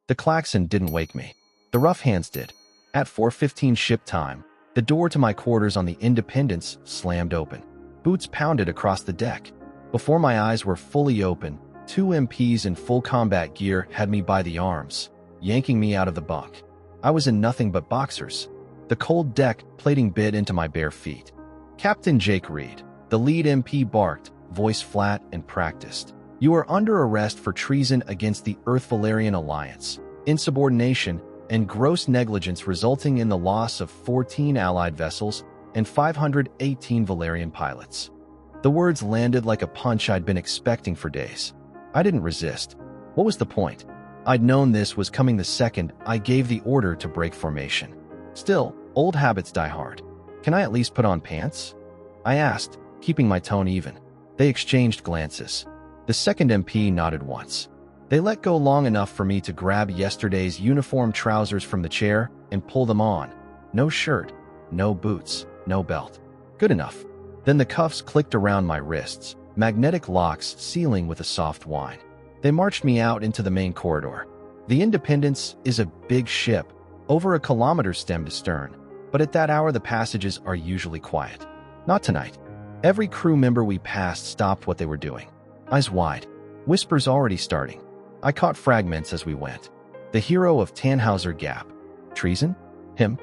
The klaxon didn't wake me. The rough hands did. At 4:15 ship time, the door to my quarters on the Independence slammed open. Boots pounded across the deck. Before my eyes were fully open, 2 MPs in full combat gear had me by the arms, yanking me out of the bunk. I was in nothing but boxers. The cold deck plating bit into my bare feet. Captain Jake Reed, the lead MP, barked, voice flat and practiced. "You are under arrest for treason against the Earth-Velarian alliance, insubordination, and gross negligence resulting in the loss of 14 Allied vessels and 518 Velarian pilots." The words landed like a punch I'd been expecting for days. I didn't resist. What was the point? I'd known this was coming the second I gave the order to break formation. Still, old habits die hard. "Can I at least put on pants?" I asked, keeping my tone even. They exchanged glances. The second MP nodded once. They let go long enough for me to grab yesterday's uniform trousers from the chair and pull them on. No shirt, no boots, no belt. Good enough. Then the cuffs clicked around my wrists, magnetic locks sealing with a soft whine. They marched me out into the main corridor. The Independence is a big ship, over a kilometer stem to stern, but at that hour the passages are usually quiet. Not tonight. Every crew member we passed stopped what they were doing. Eyes wide, whispers already starting. I caught fragments as we went. The hero of Tannhauser Gap. Treason? Him?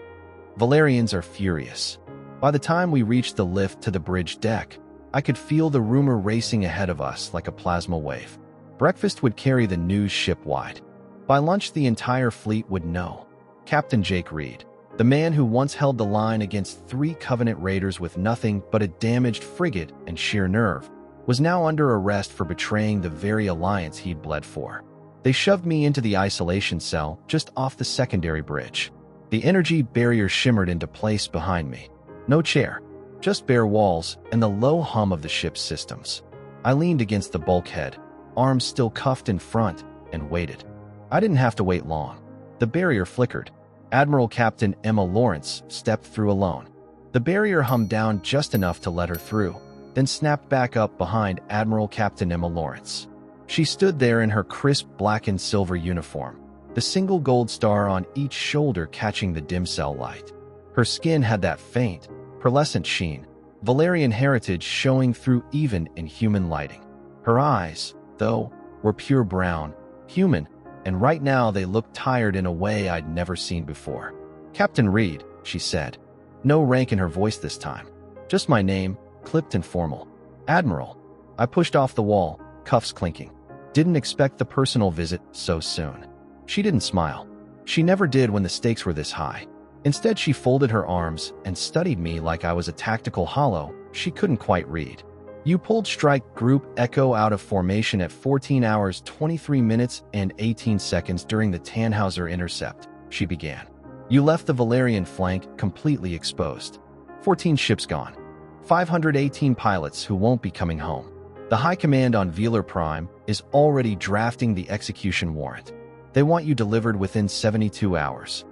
Velarians are furious. By the time we reached the lift to the bridge deck, I could feel the rumor racing ahead of us like a plasma wave. Breakfast would carry the news ship-wide. By lunch, the entire fleet would know. Captain Jake Reed, the man who once held the line against 3 Covenant raiders with nothing but a damaged frigate and sheer nerve, was now under arrest for betraying the very alliance he'd bled for. They shoved me into the isolation cell just off the secondary bridge. The energy barrier shimmered into place behind me. No chair, just bare walls and the low hum of the ship's systems. I leaned against the bulkhead, arms still cuffed in front, and waited. I didn't have to wait long. The barrier flickered. Admiral-Captain Emma Lawrence stepped through alone. The barrier hummed down just enough to let her through, then snapped back up behind Admiral-Captain Emma Lawrence. She stood there in her crisp black and silver uniform, the single gold star on each shoulder catching the dim cell light. Her skin had that faint, pearlescent sheen, Velarian heritage showing through even in human lighting. Her eyes, though, were pure brown, human, and right now they looked tired in a way I'd never seen before. "Captain Reed," she said. No rank in her voice this time. Just my name, clipped and formal. "Admiral." I pushed off the wall, cuffs clinking. Didn't expect the personal visit so soon. She didn't smile. She never did when the stakes were this high. Instead, she folded her arms and studied me like I was a tactical hollow she couldn't quite read. "You pulled Strike Group Echo out of formation at 14 hours 23 minutes and 18 seconds during the Tannhauser intercept," she began. "You left the Velarian flank completely exposed. 14 ships gone. 518 pilots who won't be coming home. The High Command on Velar Prime is already drafting the execution warrant. They want you delivered within 72 hours.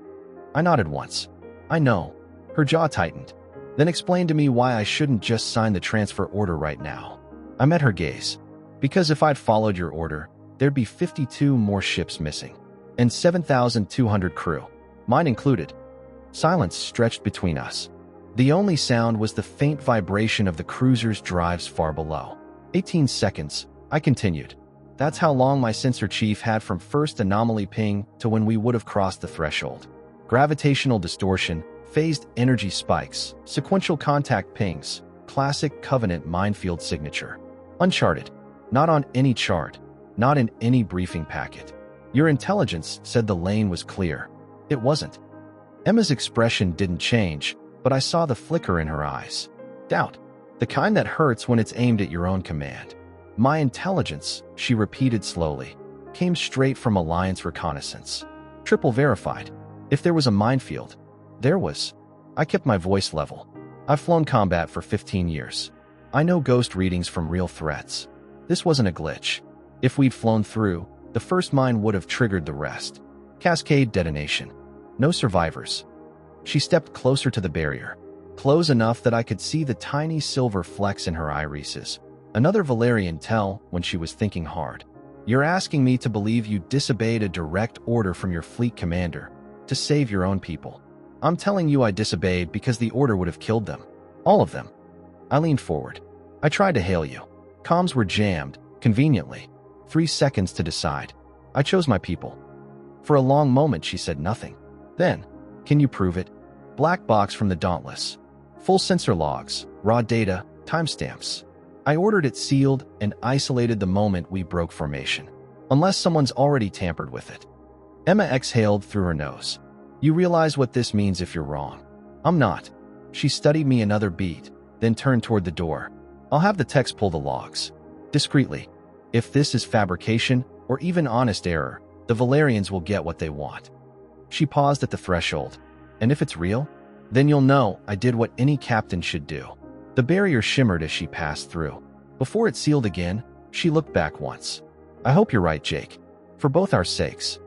I nodded once. "I know." Her jaw tightened. Then explained to me why I shouldn't just sign the transfer order right now. I met her gaze. "Because if I'd followed your order, there'd be 52 more ships missing. And 7,200 crew. Mine included." Silence stretched between us. The only sound was the faint vibration of the cruiser's drives far below. 18 seconds, I continued. That's how long my sensor chief had from first anomaly ping to when we would have crossed the threshold. Gravitational distortion, phased energy spikes, sequential contact pings, classic Covenant minefield signature. Uncharted. Not on any chart. Not in any briefing packet. Your intelligence said the lane was clear. It wasn't. Emma's expression didn't change, but I saw the flicker in her eyes. Doubt. The kind that hurts when it's aimed at your own command. My intelligence, she repeated slowly, came straight from Alliance reconnaissance. Triple verified. If there was a minefield, there was. I kept my voice level. I've flown combat for 15 years. I know ghost readings from real threats. This wasn't a glitch. If we'd flown through, the first mine would have triggered the rest. Cascade detonation. No survivors. She stepped closer to the barrier, close enough that I could see the tiny silver flecks in her irises. Another Velarian tell when she was thinking hard. You're asking me to believe you disobeyed a direct order from your fleet commander to save your own people. I'm telling you I disobeyed because the order would have killed them. All of them. I leaned forward. I tried to hail you. Comms were jammed, conveniently. 3 seconds to decide. I chose my people. For a long moment, she said nothing. Then, can you prove it? Black box from the Dauntless. Full sensor logs, raw data, timestamps. I ordered it sealed and isolated the moment we broke formation. Unless someone's already tampered with it. Emma exhaled through her nose. You realize what this means if you're wrong. I'm not. She studied me another beat, then turned toward the door. I'll have the techs pull the logs. Discreetly. If this is fabrication, or even honest error, the Velarians will get what they want. She paused at the threshold. And if it's real? Then you'll know I did what any captain should do. The barrier shimmered as she passed through. Before it sealed again, she looked back once. I hope you're right, Jake. For both our sakes.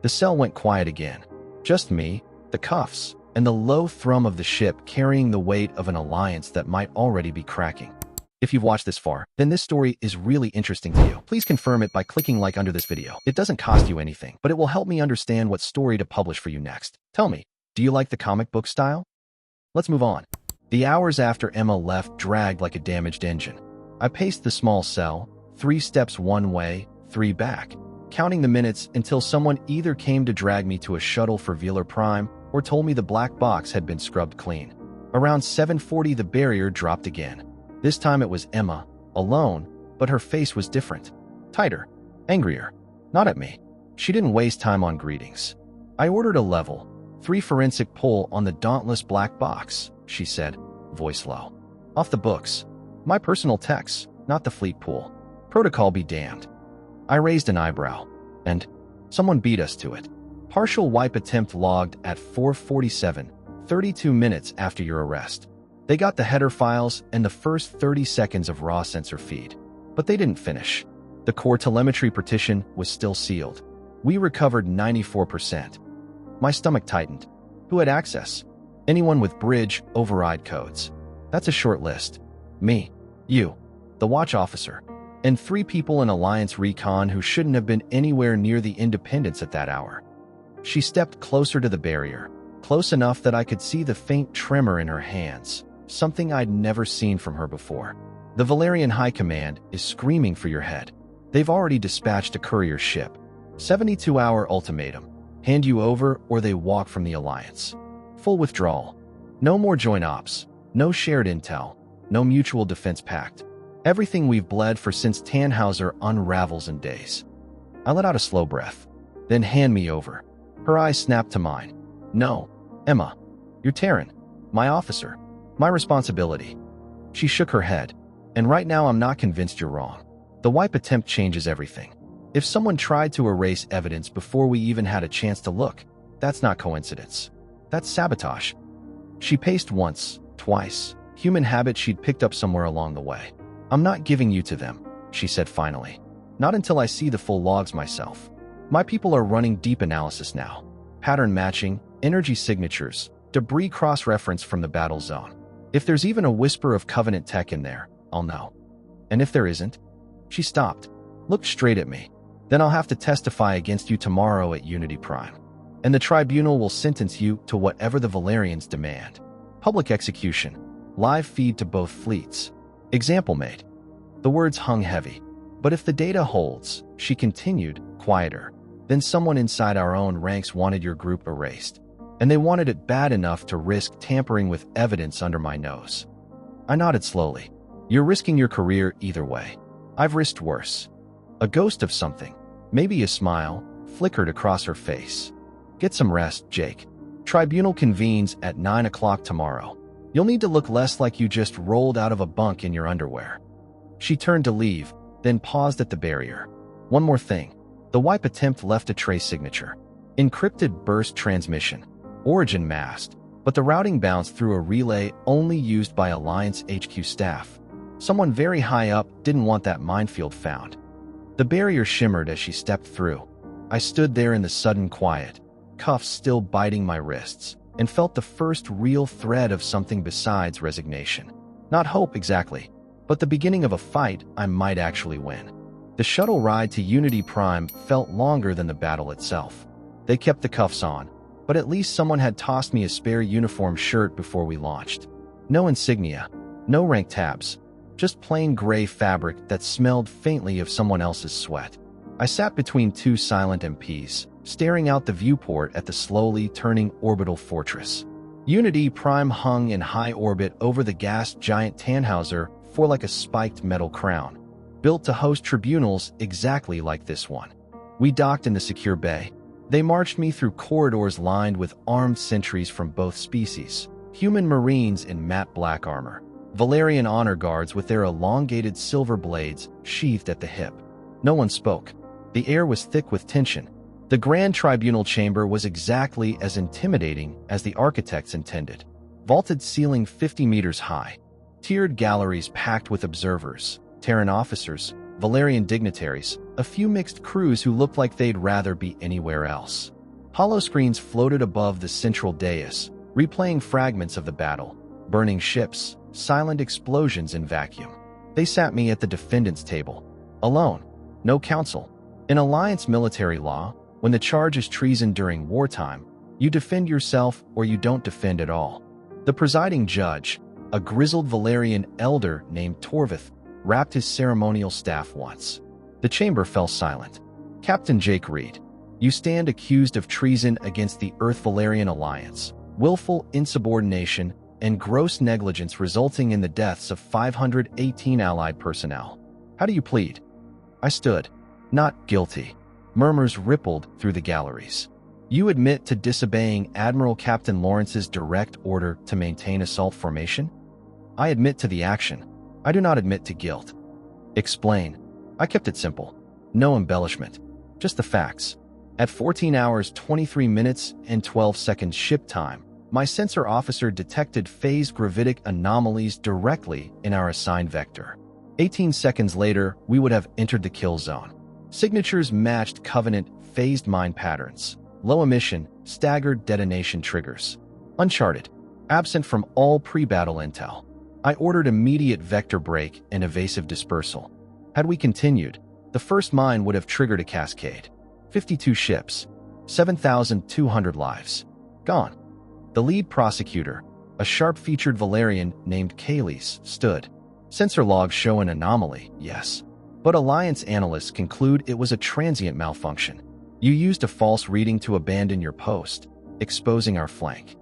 The cell went quiet again. Just me, the cuffs, and the low thrum of the ship carrying the weight of an alliance that might already be cracking. If you've watched this far, then this story is really interesting to you. Please confirm it by clicking like under this video. It doesn't cost you anything, but it will help me understand what story to publish for you next. Tell me, do you like the comic book style? Let's move on. The hours after Emma left dragged like a damaged engine. I paced the small cell, 3 steps one way, 3 back, counting the minutes until someone either came to drag me to a shuttle for Velar Prime or told me the black box had been scrubbed clean. Around 7:40, the barrier dropped again. This time it was Emma, alone, but her face was different. Tighter, angrier. Not at me. She didn't waste time on greetings. I ordered a level 3 forensic pull on the dauntless black box, she said, voice low. Off the books. My personal techs, not the fleet pool. Protocol be damned. I raised an eyebrow. And someone beat us to it. Partial wipe attempt logged at 4:47, 32 minutes after your arrest. They got the header files and the first 30 seconds of raw sensor feed. But they didn't finish. The core telemetry partition was still sealed. We recovered 94%. My stomach tightened. Who had access? Anyone with bridge override codes. That's a short list. Me, you, the watch officer, and 3 people in Alliance Recon who shouldn't have been anywhere near the Independence at that hour. She stepped closer to the barrier, close enough that I could see the faint tremor in her hands, something I'd never seen from her before. The Velarian High Command is screaming for your head. They've already dispatched a courier ship. 72-hour ultimatum. Hand you over or they walk from the Alliance. Full withdrawal. No more joint ops. No shared intel. No mutual defense pact. Everything we've bled for since Tannhauser unravels in days. I let out a slow breath. Then hand me over. Her eyes snapped to mine. No, Emma. You're Terran. My officer. My responsibility. She shook her head. And right now I'm not convinced you're wrong. The wipe attempt changes everything. If someone tried to erase evidence before we even had a chance to look, that's not coincidence. That's sabotage. She paced once, twice, human habit she'd picked up somewhere along the way. I'm not giving you to them, she said finally. Not until I see the full logs myself. My people are running deep analysis now. Pattern matching, energy signatures, debris cross-reference from the battle zone. If there's even a whisper of Covenant tech in there, I'll know. And if there isn't? She stopped, looked straight at me. Then I'll have to testify against you tomorrow at Unity Prime. And the tribunal will sentence you to whatever the Velarians demand. Public execution. Live feed to both fleets. Example made. The words hung heavy. But if the data holds, she continued, quieter, then someone inside our own ranks wanted your group erased. And they wanted it bad enough to risk tampering with evidence under my nose. I nodded slowly. You're risking your career either way. I've risked worse. A ghost of something, maybe a smile, flickered across her face. Get some rest, Jake. Tribunal convenes at 9 o'clock tomorrow. You'll need to look less like you just rolled out of a bunk in your underwear. She turned to leave, then paused at the barrier. One more thing. The wipe attempt left a trace signature. Encrypted burst transmission. Origin masked, but the routing bounced through a relay only used by Alliance HQ staff. Someone very high up didn't want that minefield found. The barrier shimmered as she stepped through. I stood there in the sudden quiet, cuffs still biting my wrists, and felt the first real thread of something besides resignation. Not hope exactly, but the beginning of a fight I might actually win. The shuttle ride to Unity Prime felt longer than the battle itself. They kept the cuffs on, but at least someone had tossed me a spare uniform shirt before we launched. No insignia, no rank tabs, just plain gray fabric that smelled faintly of someone else's sweat. I sat between two silent MPs, staring out the viewport at the slowly turning orbital fortress. Unity Prime hung in high orbit over the gassed giant Tannhauser for like a spiked metal crown, built to host tribunals exactly like this one. We docked in the secure bay. They marched me through corridors lined with armed sentries from both species, human marines in matte black armor, Valerian honor guards with their elongated silver blades sheathed at the hip. No one spoke. The air was thick with tension. The Grand Tribunal chamber was exactly as intimidating as the architects intended. Vaulted ceiling 50 meters high, tiered galleries packed with observers, Terran officers, Valerian dignitaries, a few mixed crews who looked like they'd rather be anywhere else. Holoscreens floated above the central dais, replaying fragments of the battle, burning ships, silent explosions in vacuum. They sat me at the defendant's table, alone, no counsel. In Alliance military law, when the charge is treason during wartime, you defend yourself or you don't defend at all. The presiding judge, a grizzled Valerian elder named Torvith, wrapped his ceremonial staff once. The chamber fell silent. Captain Jake Reed, you stand accused of treason against the Earth-Valerian Alliance, willful insubordination, and gross negligence resulting in the deaths of 518 Allied personnel. How do you plead? I stood. Not guilty. Murmurs rippled through the galleries. You admit to disobeying Admiral-Captain Lawrence's direct order to maintain assault formation? I admit to the action. I do not admit to guilt. Explain. I kept it simple. No embellishment. Just the facts. At 14 hours 23 minutes and 12 seconds ship time, my sensor officer detected phased gravitic anomalies directly in our assigned vector. 18 seconds later, we would have entered the kill zone. Signatures matched Covenant phased mine patterns, low emission, staggered detonation triggers. Uncharted, absent from all pre-battle intel. I ordered immediate vector break and evasive dispersal. Had we continued, the first mine would have triggered a cascade. 52 ships, 7,200 lives. Gone. The lead prosecutor, a sharp-featured Valerian named Kaylees, stood. Sensor logs show an anomaly, yes. But Alliance analysts conclude it was a transient malfunction. You used a false reading to abandon your post, exposing our flank.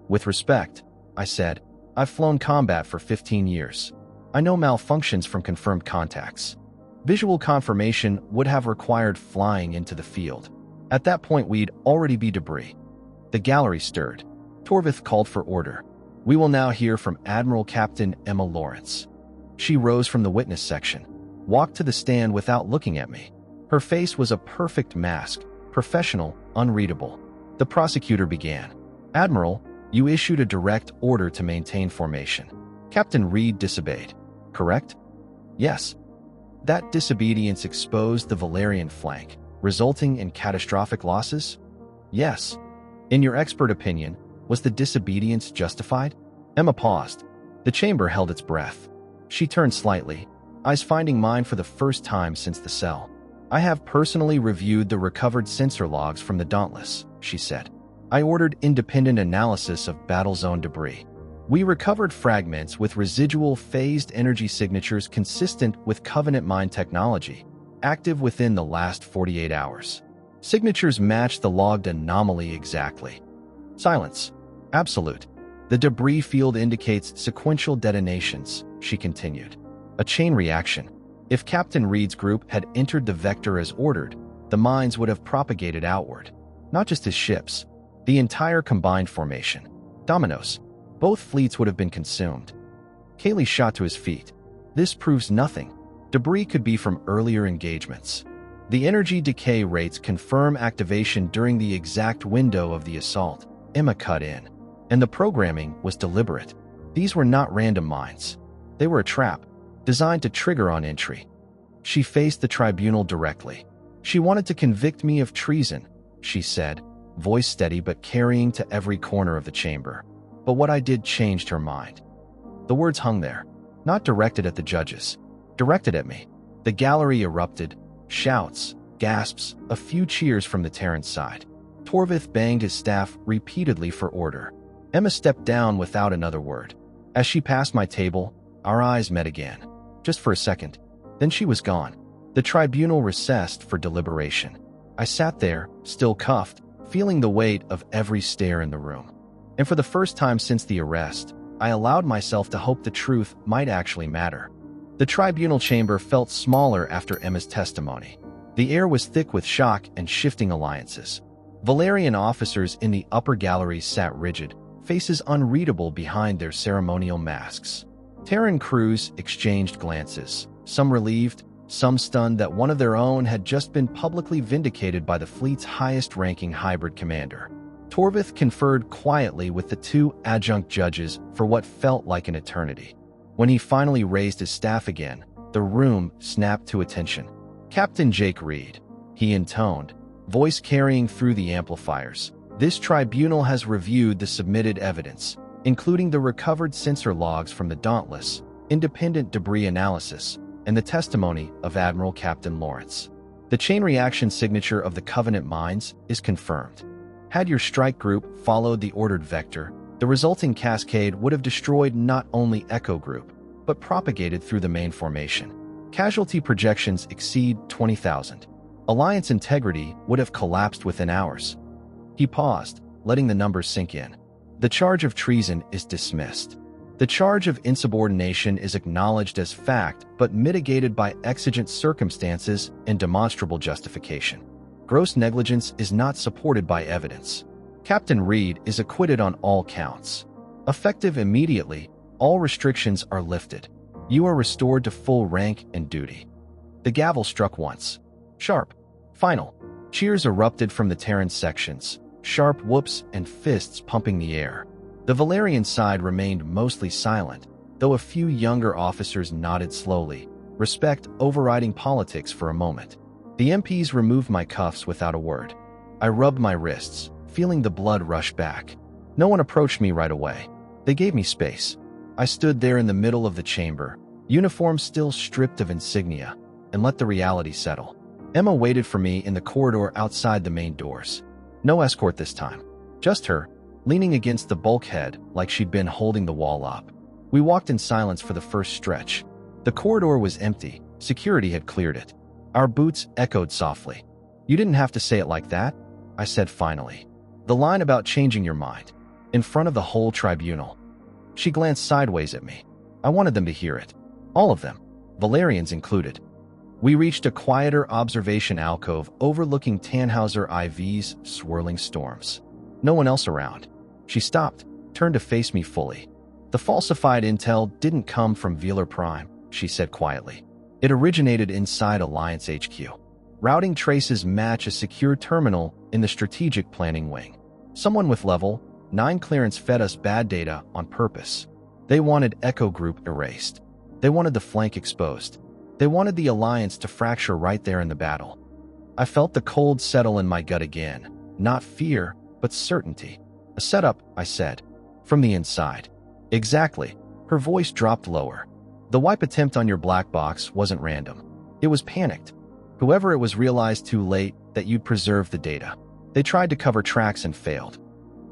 With respect, I said, I've flown combat for 15 years. I know malfunctions from confirmed contacts. Visual confirmation would have required flying into the field. At that point, we'd already be debris. The gallery stirred. Torvith called for order. We will now hear from Admiral-Captain Emma Lawrence. She rose from the witness section, walked to the stand without looking at me. Her face was a perfect mask, professional, unreadable. The prosecutor began. Admiral, you issued a direct order to maintain formation. Captain Reed disobeyed, correct? Yes. That disobedience exposed the Valerian flank, resulting in catastrophic losses? Yes. In your expert opinion, was the disobedience justified? Emma paused. The chamber held its breath. She turned slightly, eyes finding mine for the first time since the cell. I have personally reviewed the recovered sensor logs from the Dauntless, she said. I ordered independent analysis of battle zone debris. We recovered fragments with residual phased energy signatures consistent with Covenant mine technology, active within the last 48 hours. Signatures matched the logged anomaly exactly. Silence. Absolute. The debris field indicates sequential detonations, she continued. A chain reaction. If Captain Reed's group had entered the vector as ordered, the mines would have propagated outward. Not just his ships, the entire combined formation. Dominoes. Both fleets would have been consumed. Kaylee shot to his feet. This proves nothing. Debris could be from earlier engagements. The energy decay rates confirm activation during the exact window of the assault. Emma cut in. And the programming was deliberate. These were not random mines. They were a trap, designed to trigger on entry. She faced the tribunal directly. She wanted to convict me of treason, she said, voice steady but carrying to every corner of the chamber. But what I did changed her mind. The words hung there, not directed at the judges, directed at me. The gallery erupted. Shouts, gasps, a few cheers from the Terran side. Torvith banged his staff repeatedly for order. Emma stepped down without another word. As she passed my table, our eyes met again. Just for a second. Then she was gone. The tribunal recessed for deliberation. I sat there, still cuffed, feeling the weight of every stare in the room. And for the first time since the arrest, I allowed myself to hope the truth might actually matter. The tribunal chamber felt smaller after Emma's testimony. The air was thick with shock and shifting alliances. Velarian officers in the upper galleries sat rigid, faces unreadable behind their ceremonial masks. Terran crews exchanged glances, some relieved, some stunned that one of their own had just been publicly vindicated by the fleet's highest-ranking hybrid commander. Torvith conferred quietly with the two adjunct judges for what felt like an eternity. When he finally raised his staff again, the room snapped to attention. "Captain Jake Reed," he intoned, voice carrying through the amplifiers. "This tribunal has reviewed the submitted evidence, including the recovered sensor logs from the Dauntless, independent debris analysis, and the testimony of Admiral-Captain Lawrence. The chain reaction signature of the Covenant mines is confirmed. Had your strike group followed the ordered vector, the resulting cascade would have destroyed not only Echo Group, but propagated through the main formation. Casualty projections exceed 20,000. Alliance integrity would have collapsed within hours." He paused, letting the numbers sink in. "The charge of treason is dismissed. The charge of insubordination is acknowledged as fact but mitigated by exigent circumstances and demonstrable justification. Gross negligence is not supported by evidence. Captain Reed is acquitted on all counts. Effective immediately, all restrictions are lifted. You are restored to full rank and duty." The gavel struck once. Sharp. Final. Cheers erupted from the Terran sections, sharp whoops and fists pumping the air. The Velarian side remained mostly silent, though a few younger officers nodded slowly, respect overriding politics for a moment. The MPs removed my cuffs without a word. I rubbed my wrists, feeling the blood rush back. No one approached me right away. They gave me space. I stood there in the middle of the chamber, uniform still stripped of insignia, and let the reality settle. Emma waited for me in the corridor outside the main doors. No escort this time. Just her, leaning against the bulkhead like she'd been holding the wall up. We walked in silence for the first stretch. The corridor was empty. Security had cleared it. Our boots echoed softly. "You didn't have to say it like that," I said finally. "The line about changing your mind. In front of the whole tribunal." She glanced sideways at me. I wanted them to hear it. All of them, Velarians included. We reached a quieter observation alcove overlooking Tannhauser IV's swirling storms. No one else around. She stopped, turned to face me fully. "The falsified intel didn't come from Velar Prime," she said quietly. "It originated inside Alliance HQ. Routing traces match a secure terminal in the strategic planning wing. Someone with level 9 clearance fed us bad data on purpose. They wanted Echo Group erased. They wanted the flank exposed. They wanted the Alliance to fracture right there in the battle." I felt the cold settle in my gut again. Not fear, but certainty. "A setup," I said. "From the inside." "Exactly." Her voice dropped lower. "The wipe attempt on your black box wasn't random. It was panicked. Whoever it was realized too late that you'd preserved the data. They tried to cover tracks and failed."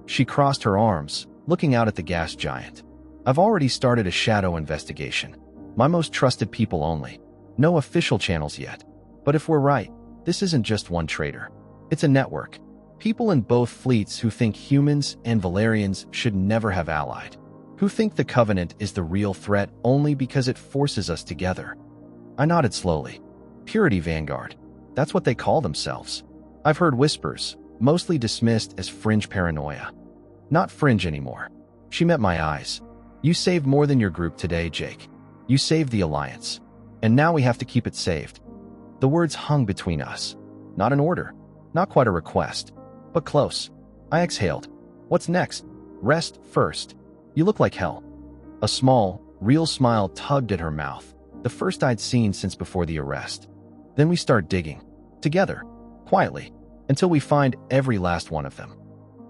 She crossed her arms, looking out at the gas giant. "I've already started a shadow investigation. My most trusted people only. No official channels yet. But if we're right, this isn't just one traitor. It's a network. People in both fleets who think humans and Velarians should never have allied. Who think the Covenant is the real threat only because it forces us together." I nodded slowly. "Purity Vanguard. That's what they call themselves. I've heard whispers, mostly dismissed as fringe paranoia. Not fringe anymore." She met my eyes. "You saved more than your group today, Jake. You saved the Alliance. And now we have to keep it saved." The words hung between us. Not an order. Not quite a request. But close. I exhaled. "What's next?" "Rest first. You look like hell." A small, real smile tugged at her mouth, the first I'd seen since before the arrest. "Then we start digging. Together. Quietly. Until we find every last one of them."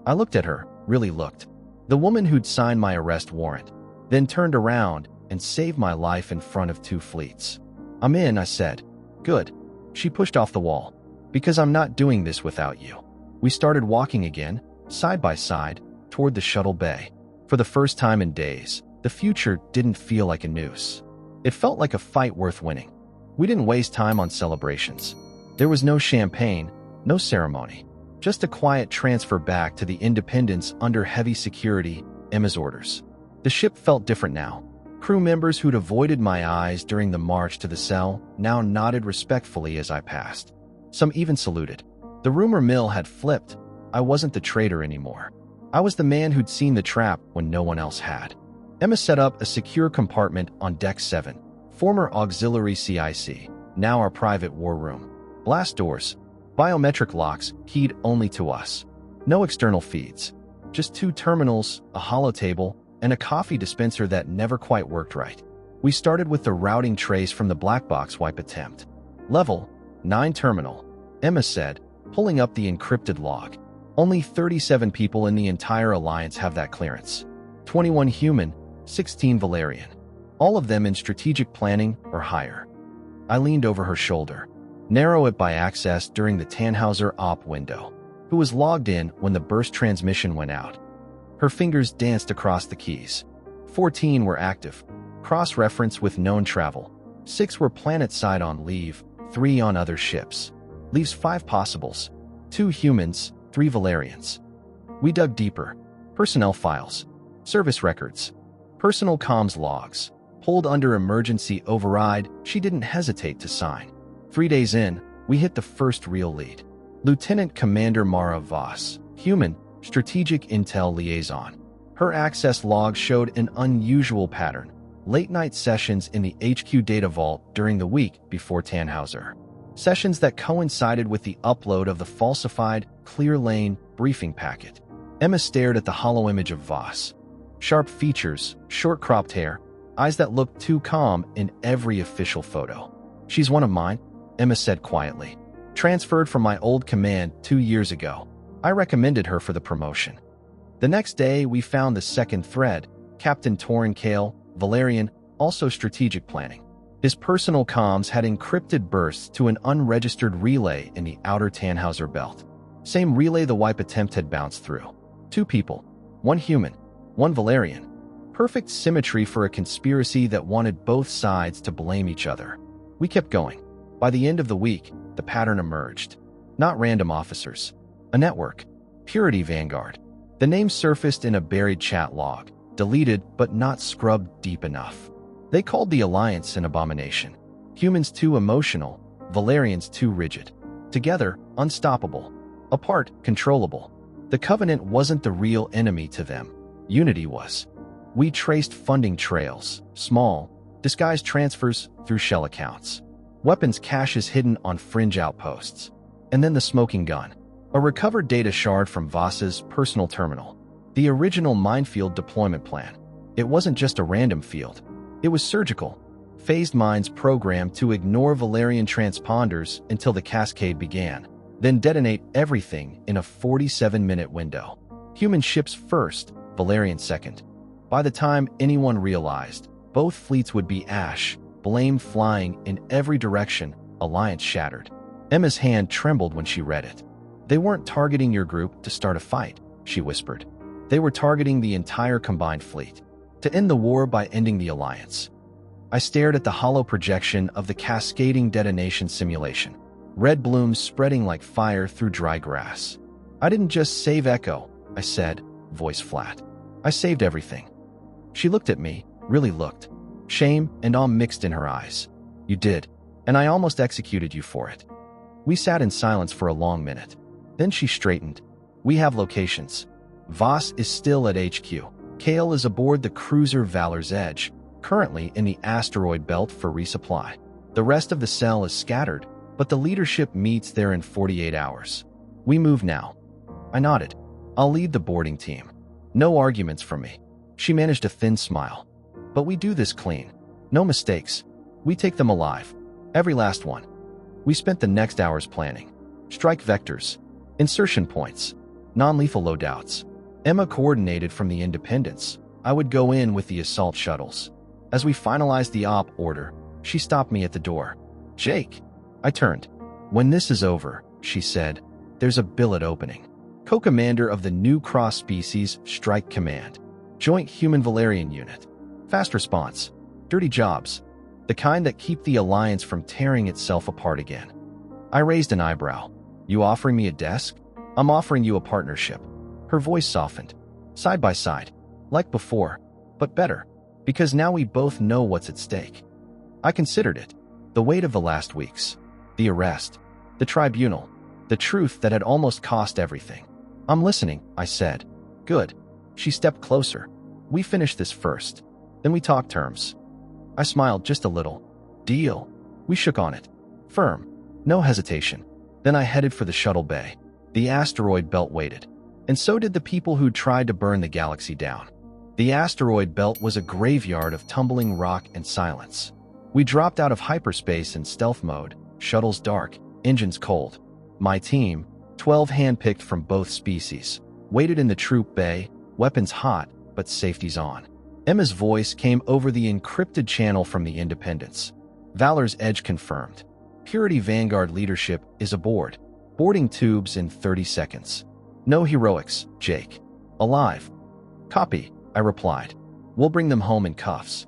I looked at her, really looked. The woman who'd signed my arrest warrant, then turned around and saved my life in front of 2 fleets. "I'm in," I said, Good. She pushed off the wall. Because I'm not doing this without you. We started walking again, side by side, toward the shuttle bay. For the first time in days, the future didn't feel like a noose. It felt like a fight worth winning. We didn't waste time on celebrations. There was no champagne, no ceremony. Just a quiet transfer back to the Independence under heavy security, Emma's orders. The ship felt different now. Crew members who'd avoided my eyes during the march to the cell now nodded respectfully as I passed. Some even saluted. The rumor mill had flipped. I wasn't the traitor anymore. I was the man who'd seen the trap when no one else had. Emma set up a secure compartment on Deck 7, former auxiliary CIC, now our private war room. Blast doors, biometric locks keyed only to us. No external feeds. Just 2 terminals, a holotable, and a coffee dispenser that never quite worked right. We started with the routing trace from the black box wipe attempt. Level 9 terminal, Emma said, pulling up the encrypted log. Only 37 people in the entire alliance have that clearance. 21 human, 16 Valarian. All of them in strategic planning or higher. I leaned over her shoulder. Narrow it by access during the Tannhauser op window, who was logged in when the burst transmission went out. Her fingers danced across the keys. 14 were active, cross-reference with known travel. 6 were planet-side on leave, 3 on other ships. Leaves 5 possibles. 2 humans, 3 Valarians. We dug deeper. Personnel files. Service records. Personal comms logs. Pulled under emergency override, she didn't hesitate to sign. 3 days in, we hit the first real lead. Lieutenant Commander Mara Voss, human, strategic intel liaison. Her access log showed an unusual pattern. Late-night sessions in the HQ data vault during the week before Tannhauser. Sessions that coincided with the upload of the falsified, clear lane briefing packet. Emma stared at the hollow image of Voss. Sharp features, short cropped hair, eyes that looked too calm in every official photo. She's one of mine, Emma said quietly. Transferred from my old command 2 years ago. I recommended her for the promotion. The next day, we found the second thread, Captain Torin Kale, Valarian, also strategic planning. His personal comms had encrypted bursts to an unregistered relay in the outer Tannhauser belt. Same relay the wipe attempt had bounced through. 2 people, 1 human, 1 Valarian. Perfect symmetry for a conspiracy that wanted both sides to blame each other. We kept going. By the end of the week, the pattern emerged. Not random officers. A network. Purity Vanguard. The name surfaced in a buried chat log, deleted but not scrubbed deep enough. They called the Alliance an abomination. Humans too emotional, Valarians too rigid. Together, unstoppable. Apart, controllable. The Covenant wasn't the real enemy to them. Unity was. We traced funding trails, small, disguised transfers through shell accounts. Weapons caches hidden on fringe outposts. And then the smoking gun. A recovered data shard from Voss's personal terminal. The original minefield deployment plan. It wasn't just a random field. It was surgical. Phased mines programmed to ignore Valarian transponders until the cascade began, then detonate everything in a 47-minute window. Human ships first, Valarian second. By the time anyone realized, both fleets would be ash, blame flying in every direction, Alliance shattered. Emma's hand trembled when she read it. They weren't targeting your group to start a fight, she whispered. They were targeting the entire combined fleet, to end the war by ending the Alliance. I stared at the hollow projection of the cascading detonation simulation. Red blooms spreading like fire through dry grass. I didn't just save Echo, I said, voice flat. I saved everything. She looked at me, really looked. Shame and awe mixed in her eyes. You did, and I almost executed you for it. We sat in silence for a long minute. Then she straightened. We have locations. Voss is still at HQ. Kale is aboard the cruiser Valor's Edge, currently in the asteroid belt for resupply. The rest of the cell is scattered, but the leadership meets there in 48 hours. We move now. I nodded. I'll lead the boarding team. No arguments from me. She managed a thin smile. But we do this clean. No mistakes. We take them alive. Every last one. We spent the next hours planning. Strike vectors. Insertion points. Non-lethal loadouts. Emma coordinated from the Independence. I would go in with the assault shuttles. As we finalized the op order, she stopped me at the door. Jake. I turned. When this is over, she said, there's a billet opening. Co-commander of the new cross-species Strike Command. Joint Human-Velarian Unit. Fast response. Dirty jobs. The kind that keep the Alliance from tearing itself apart again. I raised an eyebrow. You offering me a desk? I'm offering you a partnership. Her voice softened. Side by side. Like before, but better. Because now we both know what's at stake. I considered it. The weight of the last weeks. The arrest. The tribunal. The truth that had almost cost everything. I'm listening, I said. Good. She stepped closer. We finish this first. Then we talk terms. I smiled just a little. Deal. We shook on it. Firm. No hesitation. Then I headed for the shuttle bay. The asteroid belt waited. And so did the people who tried to burn the galaxy down. The asteroid belt was a graveyard of tumbling rock and silence. We dropped out of hyperspace in stealth mode, shuttles dark, engines cold. My team, 12 handpicked from both species, waited in the troop bay, weapons hot, but safety's on. Emma's voice came over the encrypted channel from the Independence. Valor's Edge confirmed. Purity Vanguard leadership is aboard. Boarding tubes in 30 seconds. No heroics, Jake. Alive. Copy, I replied. We'll bring them home in cuffs.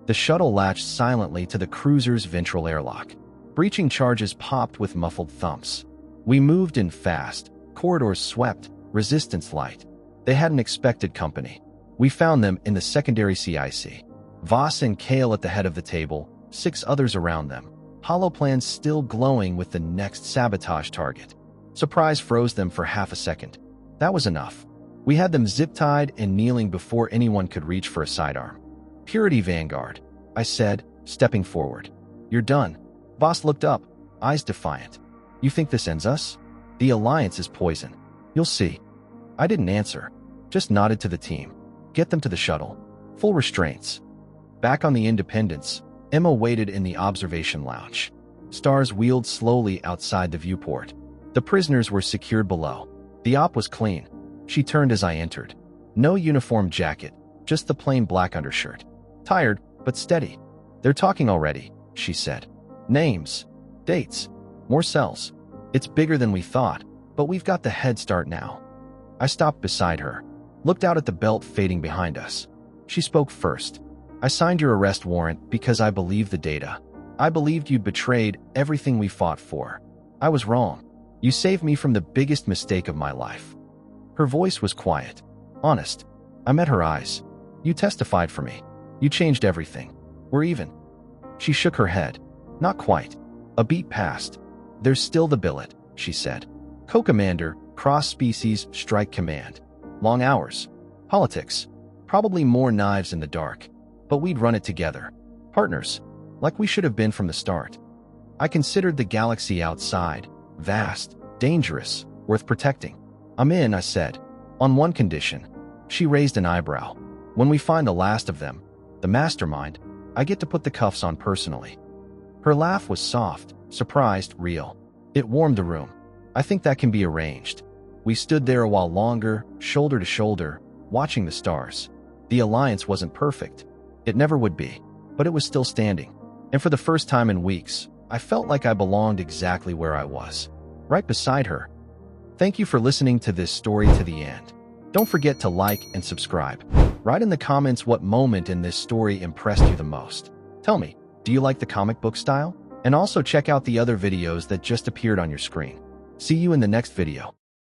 The shuttle latched silently to the cruiser's ventral airlock. Breaching charges popped with muffled thumps. We moved in fast. Corridors swept, resistance light. They hadn't expected company. We found them in the secondary CIC. Voss and Kale at the head of the table, 6 others around them. Holoplans still glowing with the next sabotage target. Surprise froze them for half a second. That was enough. We had them zip-tied and kneeling before anyone could reach for a sidearm. Purity Vanguard, I said, stepping forward. You're done. Voss looked up, eyes defiant. You think this ends us? The Alliance is poison. You'll see. I didn't answer, just nodded to the team. Get them to the shuttle. Full restraints. Back on the Independence, Emma waited in the observation lounge. Stars wheeled slowly outside the viewport. The prisoners were secured below. The op was clean. She turned as I entered. No uniform jacket, just the plain black undershirt. Tired, but steady. They're talking already, she said. Names. Dates. More cells. It's bigger than we thought, but we've got the head start now. I stopped beside her, looked out at the belt fading behind us. She spoke first. I signed your arrest warrant because I believed the data. I believed you'd betrayed everything we fought for. I was wrong. You saved me from the biggest mistake of my life. Her voice was quiet, honest. I met her eyes. You testified for me. You changed everything. We're even. She shook her head. Not quite. A beat passed. There's still the billet, she said. Co-commander, cross-species strike command. Long hours. Politics. Probably more knives in the dark. But we'd run it together. Partners. Like we should have been from the start. I considered the galaxy outside. Vast. Dangerous. Worth protecting. I'm in, I said. On one condition. She raised an eyebrow. When we find the last of them, the mastermind, I get to put the cuffs on personally. Her laugh was soft, surprised, real. It warmed the room. I think that can be arranged. We stood there a while longer, shoulder to shoulder, watching the stars. The Alliance wasn't perfect. It never would be. But it was still standing. And for the first time in weeks, I felt like I belonged exactly where I was. Right beside her. Thank you for listening to this story to the end. Don't forget to like and subscribe. Write in the comments what moment in this story impressed you the most. Tell me, do you like the comic book style? And also check out the other videos that just appeared on your screen. See you in the next video.